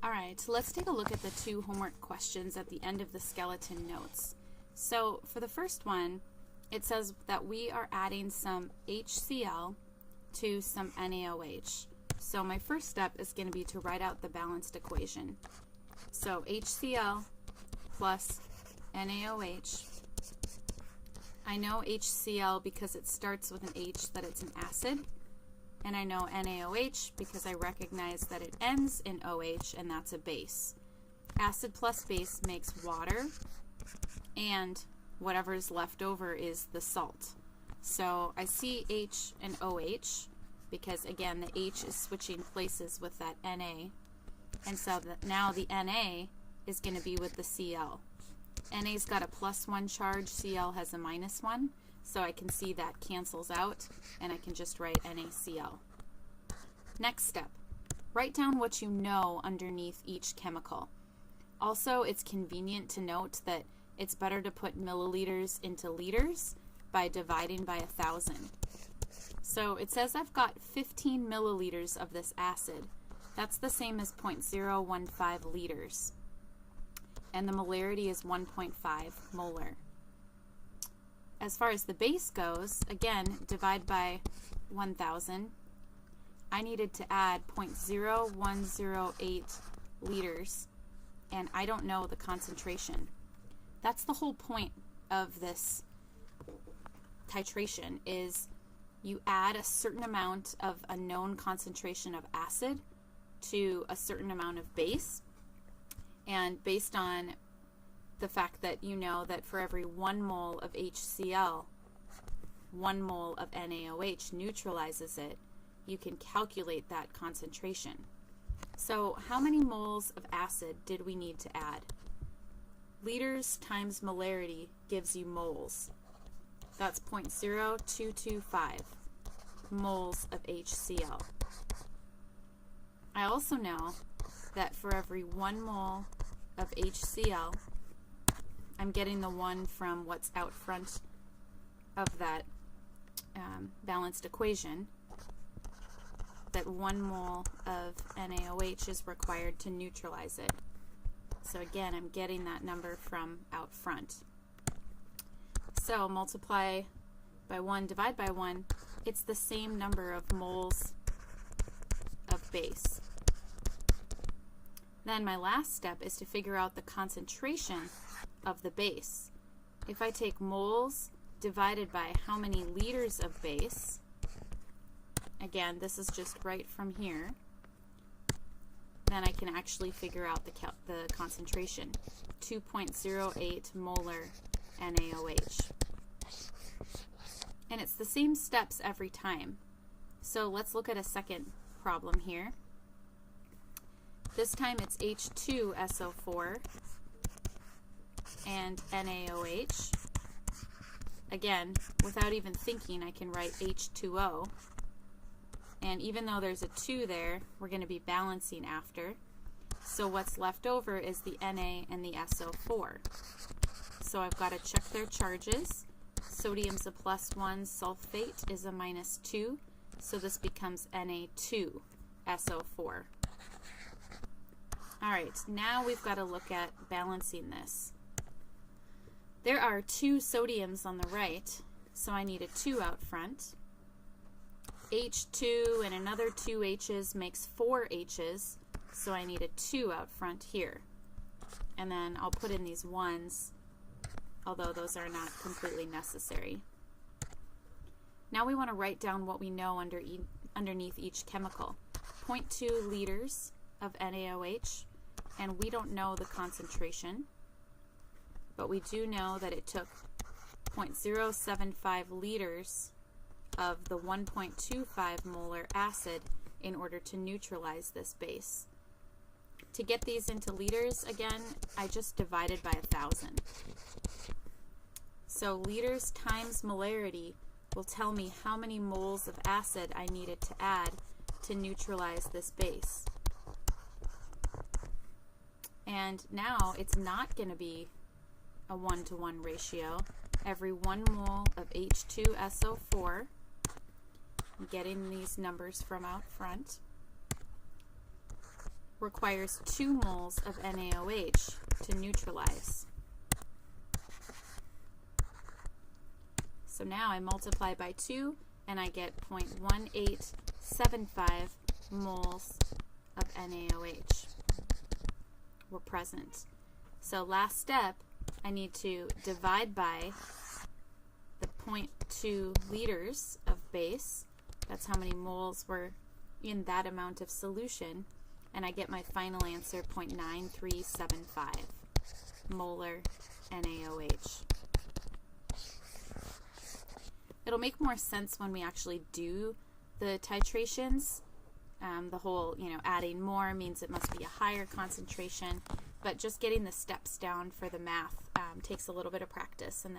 Alright, so let's take a look at the two homework questions at the end of the skeleton notes. So for the first one, it says that we are adding some HCl to some NaOH. So my first step is going to be to write out the balanced equation. So HCl plus NaOH. I know HCl because it starts with an H that it's an acid. And I know NaOH because I recognize that it ends in OH, and that's a base. Acid plus base makes water, and whatever is left over is the salt. So I see H and OH because, again, the H is switching places with that Na. And so now the Na is going to be with the Cl. Na's got a +1 charge, Cl has a -1. So I can see that cancels out, and I can just write NaCl. Next step, write down what you know underneath each chemical. Also, it's convenient to note that it's better to put milliliters into liters by dividing by 1,000. So it says I've got 15 milliliters of this acid. That's the same as 0.015 liters. And the molarity is 1.5 molar. As far as the base goes, again, divide by 1,000. I needed to add 0.0108 liters, and I don't know the concentration. That's the whole point of this titration, is you add a certain amount of a known concentration of acid to a certain amount of base, and based on the fact that you know that for every 1 mole of HCl, 1 mole of NaOH neutralizes it, you can calculate that concentration. So how many moles of acid did we need to add? Liters times molarity gives you moles. That's 0.0225 moles of HCl. I also know that for every 1 mole of HCl, I'm getting the one from what's out front of that balanced equation, that 1 mole of NaOH is required to neutralize it. So again, I'm getting that number from out front. So multiply by 1, divide by 1, it's the same number of moles of base. Then my last step is to figure out the concentration of the base. If I take moles divided by how many liters of base, again, this is just right from here, then I can actually figure out the concentration, 2.08 molar NaOH. And it's the same steps every time. So let's look at a second problem here. This time it's H2SO4 and NaOH. Again, without even thinking, I can write H2O. And even though there's a 2 there, we're going to be balancing after. So what's left over is the Na and the SO4. So I've got to check their charges. Sodium's a +1, sulfate is a -2. So this becomes Na2SO4. Alright, now we've got to look at balancing this. There are 2 sodiums on the right, so I need a 2 out front. H2 and another 2 H's makes 4 H's, so I need a 2 out front here. And then I'll put in these 1's, although those are not completely necessary. Now we want to write down what we know underneath each chemical. 0.2 liters of NaOH, and we don't know the concentration, but we do know that it took 0.075 liters of the 1.25 molar acid in order to neutralize this base. To get these into liters, again, I just divided by 1,000. So liters times molarity will tell me how many moles of acid I needed to add to neutralize this base. And now it's not going to be a 1-to-1 ratio. Every 1 mole of H2SO4, I'm getting these numbers from out front, requires 2 moles of NaOH to neutralize. So now I multiply by 2 and I get 0.1875 moles of NaOH were present. So last step, I need to divide by the 0.2 liters of base. That's how many moles were in that amount of solution. And I get my final answer, 0.9375 molar NaOH. It'll make more sense when we actually do the titrations. The whole, adding more means it must be a higher concentration, but just getting the steps down for the math takes a little bit of practice, and